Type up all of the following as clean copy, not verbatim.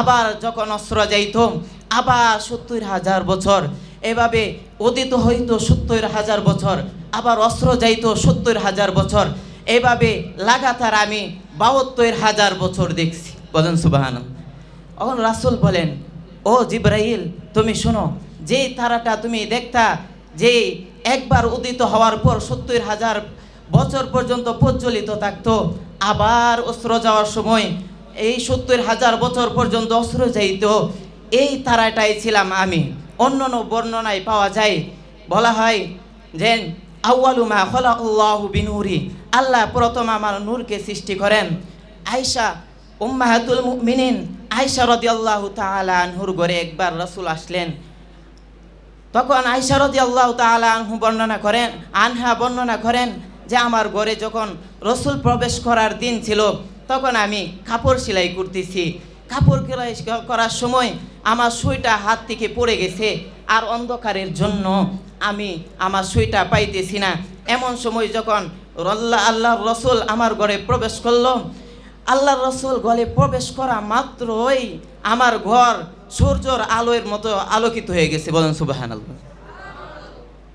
আবার যখন অস্ত্র যাইত আবার 70,000 বছর, এভাবে অতীত হইতো 70,000 বছর, আবার অস্ত্র যাইতো 70,000 বছর, এভাবে লাগাতার আমি 72,000 বছর দেখছি। বলেন সুবহানাল্লাহ। এখন রাসূল বলেন, ও জিবরাইল, তুমি শোনো, যে তারাটা তুমি দেখতা যে একবার উদিত হওয়ার পর 70,000 বছর পর্যন্ত প্রজ্বলিত থাকতো, আবার অস্ত্র যাওয়ার সময় এই 70,000 বছর পর্যন্ত অস্ত্র যাইত, এই তারাটাই ছিলাম আমি। অন্যান্য বর্ণনায় পাওয়া যায়, বলা হয় যে আউয়ালু মা খালাকাল্লাহু বিনুরি, আল্লাহ প্রথম আমার নূরকে সৃষ্টি করেন। আয়েশা উম্মাহাতুল মুমিনিন আয়েশা রাদিয়াল্লাহু তাআলা আনহুর ঘরে একবার রাসূল আসলেন। তখন আয়েশা রাদিয়াল্লাহু তাআলা আনহু বর্ণনা করেন যে আমার ঘরে যখন রাসূল প্রবেশ করার দিন ছিল, তখন আমি কাপড় সেলাই করতেছি। কাপড় সেলাই করার সময় আমার সুইটা হাত থেকে পড়ে গেছে, আর অন্ধকারের জন্য আমি আমার সুইটা পাইতেছি না। এমন সময় যখন আল্লাহর রাসূল আমার ঘরে প্রবেশ করলো, আল্লাহর রাসূল ঘরে প্রবেশ করা মাত্রই আমার ঘর সূর্যের আলোর মতো আলোকিত হয়ে গেছে। বলেন সুবহানাল্লাহ।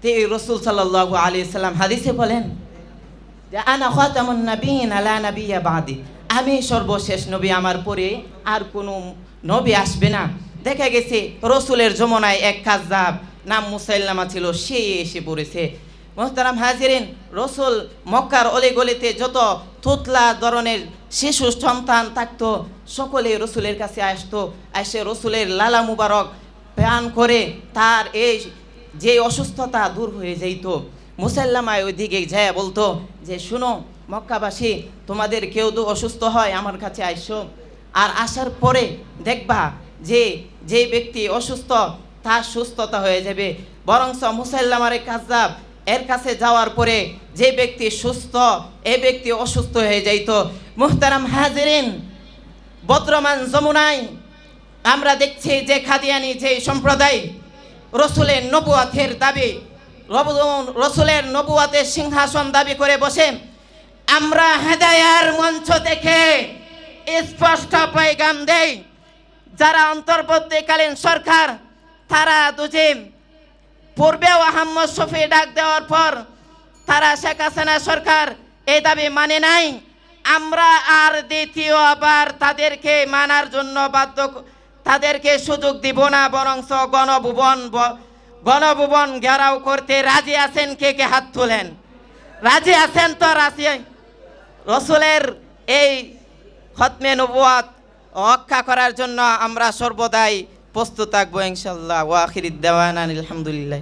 তে রাসূল সাল্লাল্লাহু আলাইহি সাল্লাম হাদিসে বলেন যে আনা খাতামুন নাবিয়িন লা নাবিয়্যা বাদি, আমি সর্বশেষ নবী, আমার পরে আর কোনো নবী আসবে না। দেখা গেছে রাসূলের জমানায় এক কাযযাব নাম মুসাইলামা ছিল, সে এসে পড়েছে। মুহতারাম হাজিরিন, রাসূল মক্কার অলিগলিতে যত তুতলা ধরনের শিশু সন্তান থাকতো, সকলে রাসূলের কাছে আসতো, এসে রাসূলের লালা মুবারক পান করে তার এই যে অসুস্থতা দূর হয়ে যাইত। মুসাইলামা ওইদিকে যায় বলতো যে শুনো মক্কাবাসী, তোমাদের কেউ তো অসুস্থ হয় আমার কাছে আইসো, আর আসার পরে দেখবা যে যে ব্যক্তি অসুস্থ তার সুস্থতা হয়ে যাবে। বরংস মুসাইলামার কাযযাব এর কাছে যাওয়ার পরে যে ব্যক্তি সুস্থ, এই ব্যক্তি অসুস্থ হয়ে যাইত। মুহতারাম হাজিরিন, বর্তমান যমুনায় আমরা দেখছি যে কাদিয়ানী যে সম্প্রদায় রাসূলের নবুয়তের দাবি, রাসূলের নবুয়তের সিংহাসন দাবি করে বসে, আমরা হেদায়ার মঞ্চ থেকে স্পষ্ট পয়গাম দেই, যারা অন্তর্বর্তীকালীন সরকার তারা দুজি পূর্বেও আহমদ শফি ডাক দেওয়ার পর তারা শেখ হাসিনা সরকার এই দাবি মানে নাই। আমরা আর দ্বিতীয়বার তাদেরকে মানার জন্য তাদেরকে সুযোগ দিব না, বরংস গণভবন ঘেরাও করতে রাজি আছেন? কে কে হাত তোলেন? রাজি আছেন তো? রাজি। রাসূলের এই খতমে নবুয়ত রক্ষা করার জন্য আমরা সর্বদাই প্রস্তুত থাকবো ইনশাআল্লাহ। ওয়া আখিরুদ দাওয়ানা আলহামদুলিল্লাহ।